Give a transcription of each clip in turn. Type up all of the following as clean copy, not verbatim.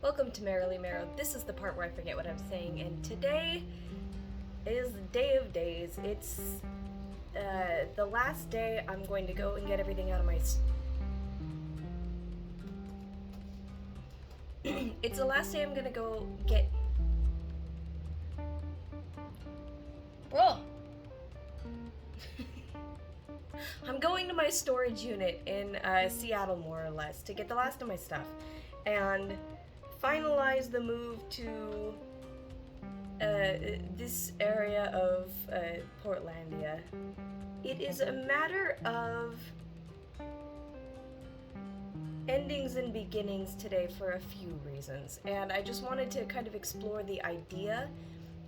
Welcome to Merrily Marrow. This is the part where I forget what I'm saying, and today is the day of days. It's the last day I'm going to go and get everything out of my... It's the last day I'm gonna go get... Bro! I'm going to my storage unit in Seattle, more or less, to get the last of my stuff and finalize the move to this area of Portlandia. It is a matter of endings and beginnings today for a few reasons, and I just wanted to kind of explore the idea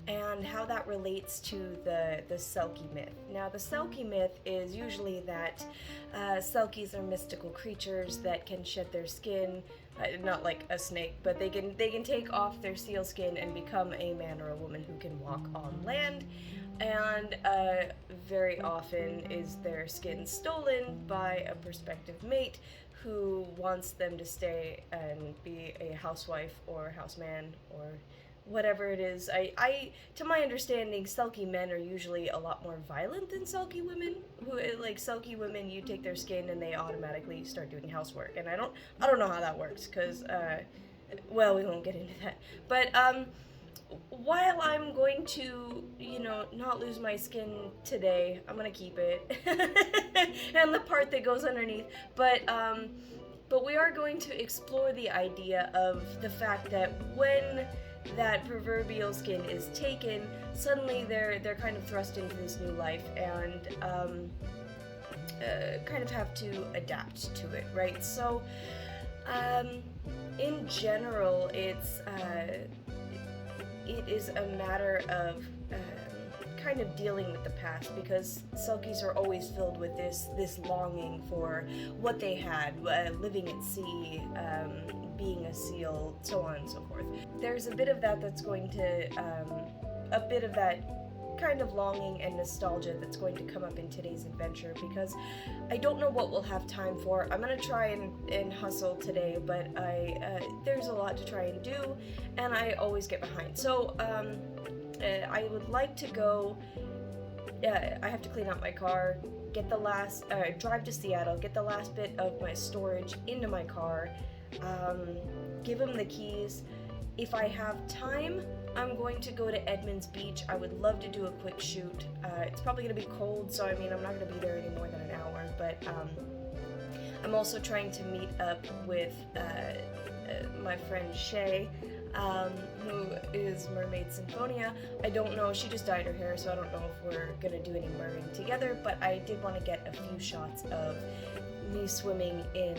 and how that relates to the Selkie myth. Now, the Selkie myth is usually that Selkies are mystical creatures that can shed their skin, not like a snake, but they can take off their seal skin and become a man or a woman who can walk on land, and very often is their skin stolen by a prospective mate who wants them to stay and be a housewife or houseman or whatever it is. I to my understanding, Selkie men are usually a lot more violent than Selkie women. Who, like, Selkie women, you take their skin and they automatically start doing housework, and I don't know how that works, because well, we won't get into that. But while I'm going to, not lose my skin today, I'm gonna keep it and the part that goes underneath, but we are going to explore the idea of the fact that when that proverbial skin is taken, suddenly they're kind of thrust into this new life and kind of have to adapt to it, right? So in general, it is a matter of kind of dealing with the past, because Selkies are always filled with this longing for what they had, living at sea, being a seal, so on and so forth. There's a bit of that that's going to, a bit of that kind of longing and nostalgia that's going to come up in today's adventure, because I don't know what we'll have time for. I'm gonna try and hustle today, but there's a lot to try and do, and I always get behind. So I would like to go, I have to clean out my car, get the last, drive to Seattle, get the last bit of my storage into my car, give him the keys. If I have time, I'm going to go to Edmonds Beach. I would love to do a quick shoot. It's probably going to be cold, so I mean, I'm not going to be there any more than an hour, but I'm also trying to meet up with my friend Shay, who is Mermaid Symphonia. I don't know, she just dyed her hair, so I don't know if we're going to do any mermaiding together, but I did want to get a few shots of me swimming in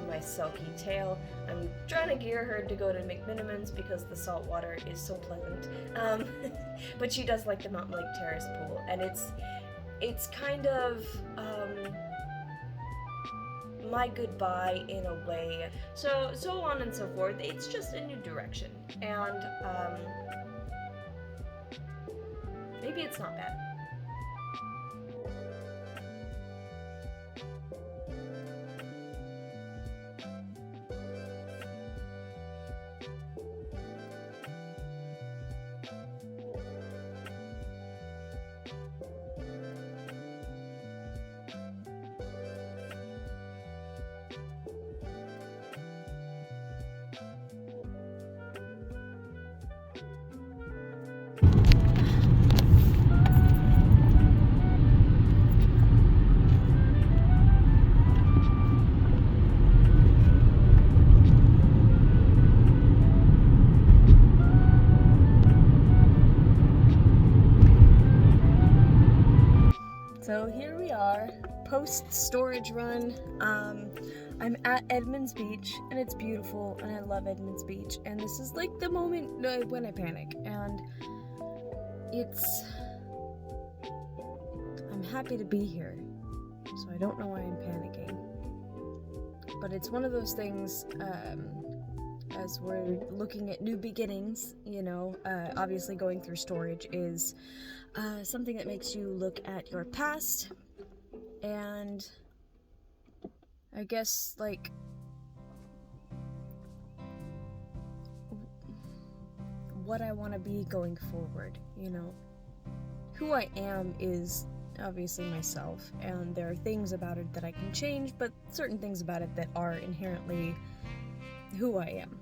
my Selkie tail. I'm trying to gear her to go to McMinimans because the salt water is so pleasant. But she does like the Mountain Lake Terrace pool, and it's kind of my goodbye in a way. So on and so forth. It's just a new direction, and maybe it's not bad. So here we are, post-storage run. I'm at Edmonds Beach, and it's beautiful, and I love Edmonds Beach, and this is like the moment when I panic, and I'm happy to be here, so I don't know why I'm panicking, but it's one of those things, as we're looking at new beginnings, obviously going through storage is something that makes you look at your past, and I guess, like, what I want to be going forward, you know. Who I am is obviously myself, and there are things about it that I can change, but certain things about it that are inherently who I am.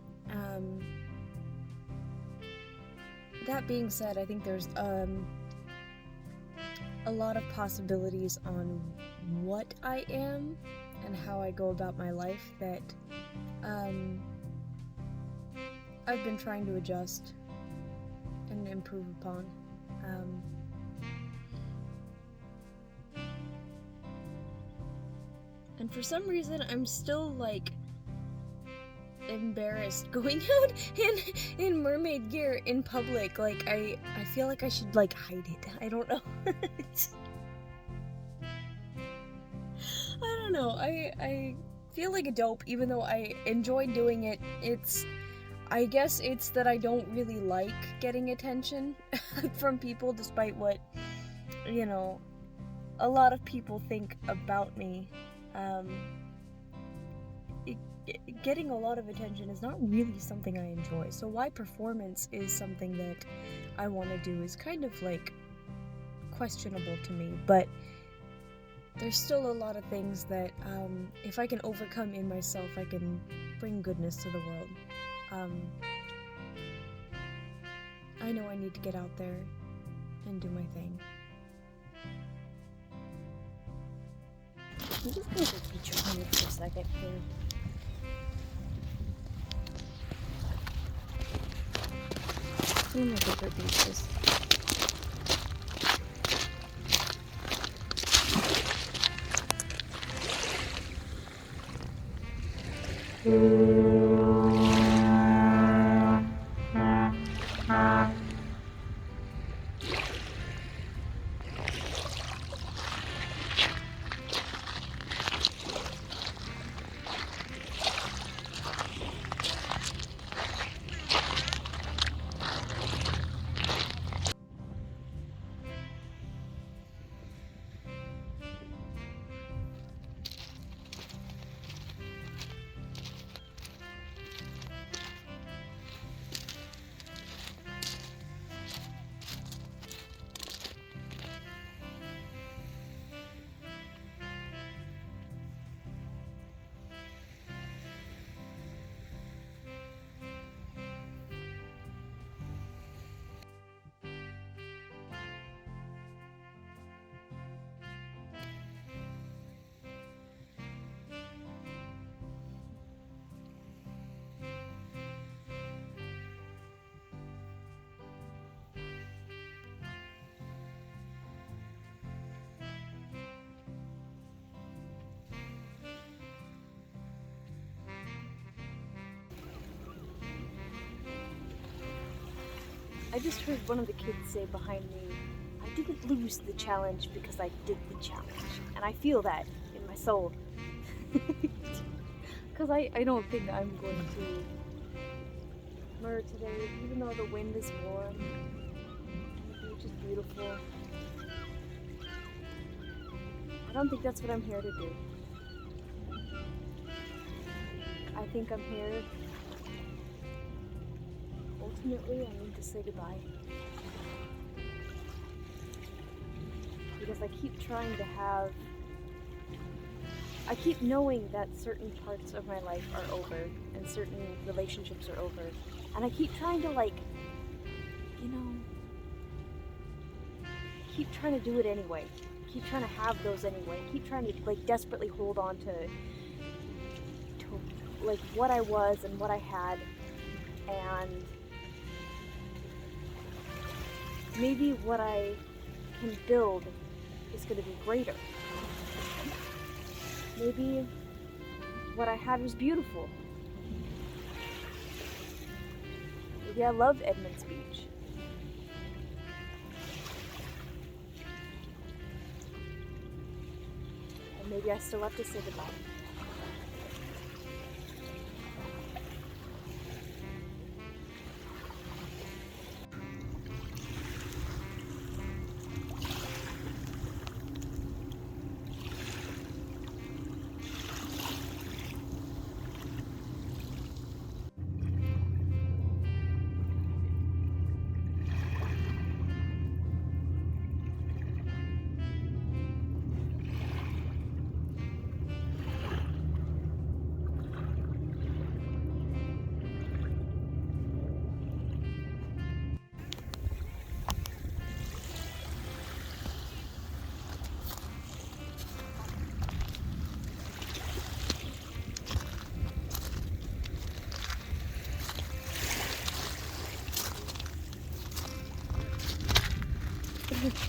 That being said, I think there's a lot of possibilities on what I am and how I go about my life that I've been trying to adjust and improve upon. And for some reason, I'm still, like, embarrassed going out in mermaid gear in public. Like, I feel like I should, like, hide it. I don't know. I don't know. I feel like a dope, even though I enjoy doing it. I guess it's that I don't really like getting attention from people, despite what, you know, a lot of people think about me. Getting a lot of attention is not really something I enjoy, so why performance is something that I want to do is kind of, like, questionable to me, but there's still a lot of things that, if I can overcome in myself, I can bring goodness to the world. I know I need to get out there and do my thing. I'm just gonna go feature on it for a second here. One of my favorite beaches. I just heard one of the kids say behind me, I didn't lose the challenge because I did the challenge. And I feel that in my soul. Because I don't think I'm going to murder today, even though the wind is warm. The beach is beautiful. I don't think that's what I'm here to do. I think I'm here. Ultimately, I need to say goodbye. Because I keep trying to have... I keep knowing that certain parts of my life are over, and certain relationships are over. And I keep trying to, like, you know... keep trying to do it anyway. Keep trying to have those anyway. Keep trying to, like, desperately hold on to like, what I was and what I had. And... maybe what I can build is going to be greater. Maybe what I have is beautiful. Maybe I love Edmonds Beach. And maybe I still have to say goodbye. My goodness.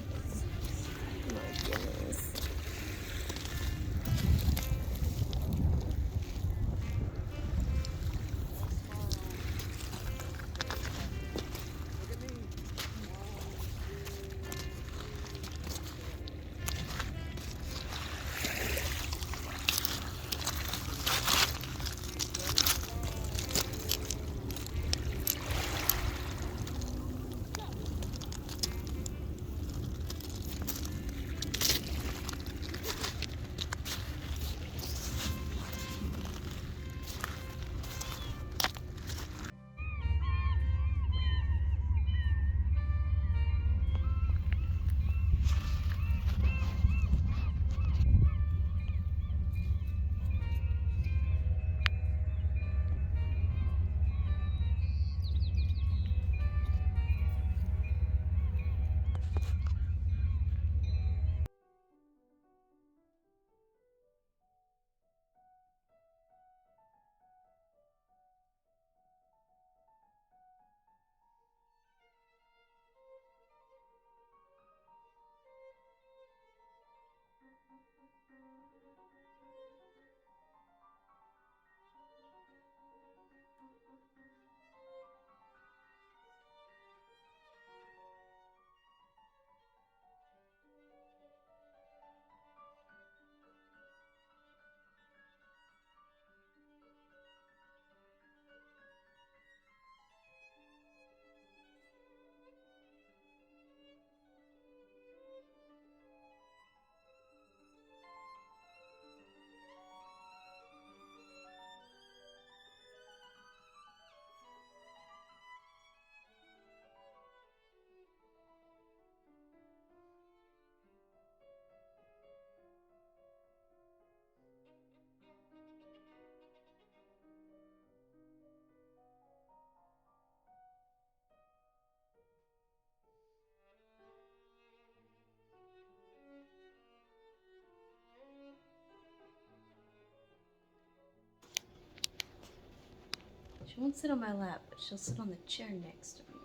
She won't sit on my lap, but she'll sit on the chair next to me.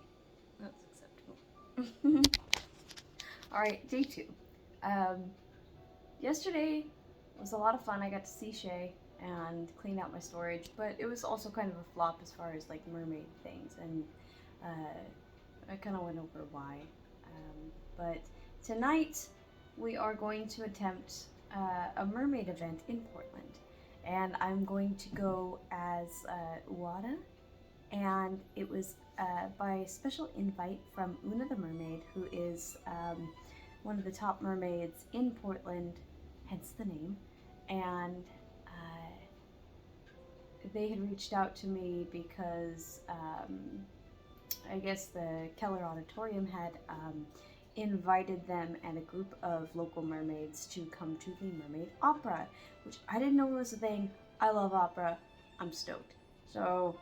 That's acceptable. Alright, day 2. Yesterday was a lot of fun. I got to see Shay and clean out my storage, but it was also kind of a flop as far as like mermaid things, and I kind of went over why. But tonight we are going to attempt a mermaid event in Portland, and I'm going to go as Uada, and it was by special invite from Una the Mermaid, who is one of the top mermaids in Portland, hence the name, and they had reached out to me because I guess the Keller Auditorium had invited them and a group of local mermaids to come to the Mermaid Opera, which I didn't know was a thing. I love opera. I'm stoked. So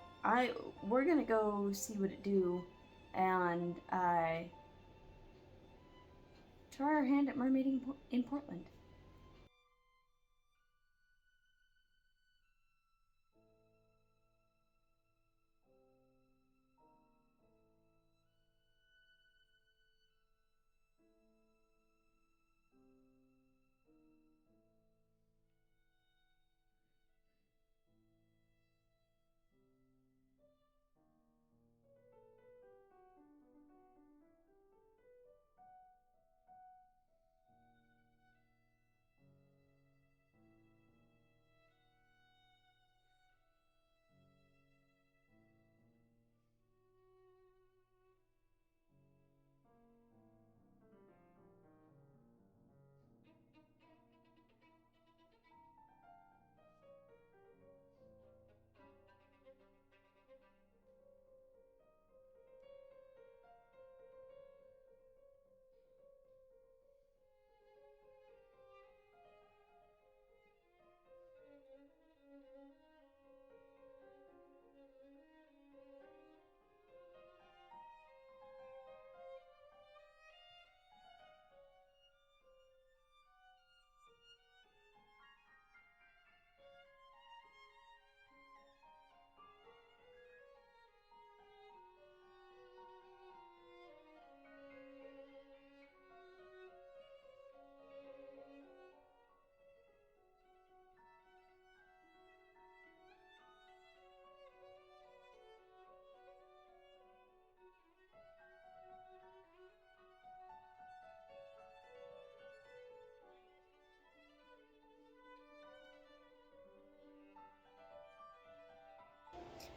we're gonna go see what it do, and try our hand at mermaiding in Portland.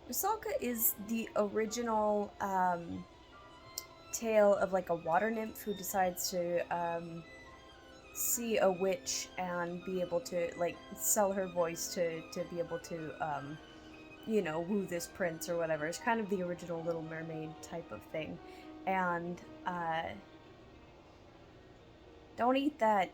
Rusalka is the original tale of like a water nymph who decides to see a witch and be able to like sell her voice to be able to you know, woo this prince or whatever. It's kind of the original Little Mermaid type of thing. And don't eat that.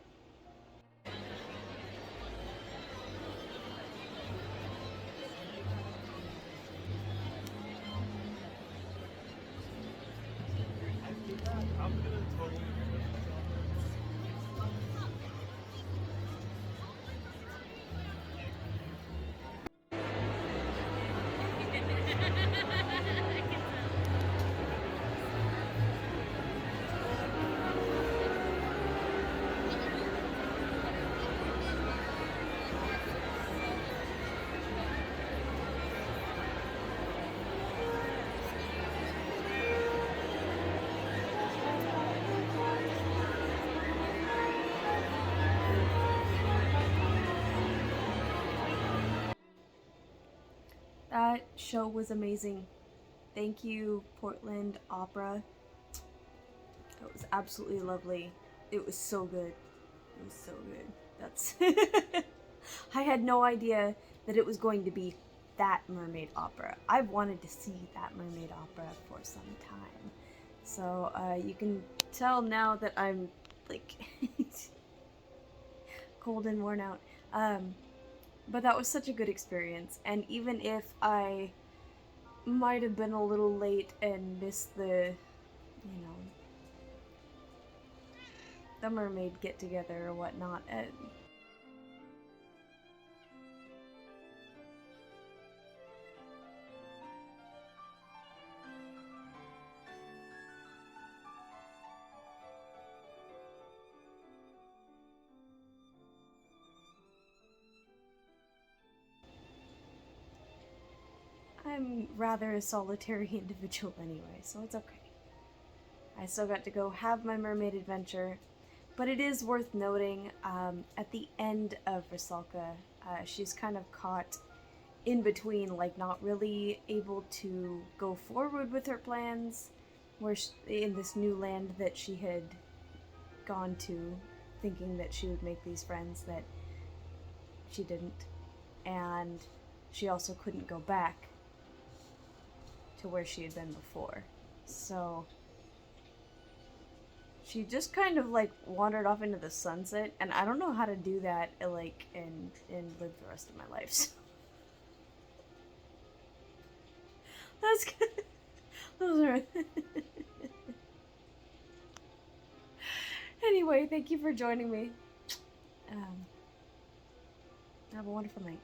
That show was amazing. Thank you, Portland Opera. It was absolutely lovely. It was so good. It was so good. That's. I had no idea that it was going to be that mermaid opera. I've wanted to see that mermaid opera for some time. So you can tell now that I'm like cold and worn out. But that was such a good experience, and even if I might have been a little late and missed the, you know, the mermaid get together or whatnot, I'm rather a solitary individual anyway, so it's okay. I still got to go have my mermaid adventure, but it is worth noting at the end of Rusalka, she's kind of caught in between, like not really able to go forward with her plans, where in this new land that she had gone to, thinking that she would make these friends that she didn't, and she also couldn't go back to where she had been before. So she just kind of like wandered off into the sunset, and I don't know how to do that like and live the rest of my life. So. That's good. Those are. Anyway, thank you for joining me. Have a wonderful night.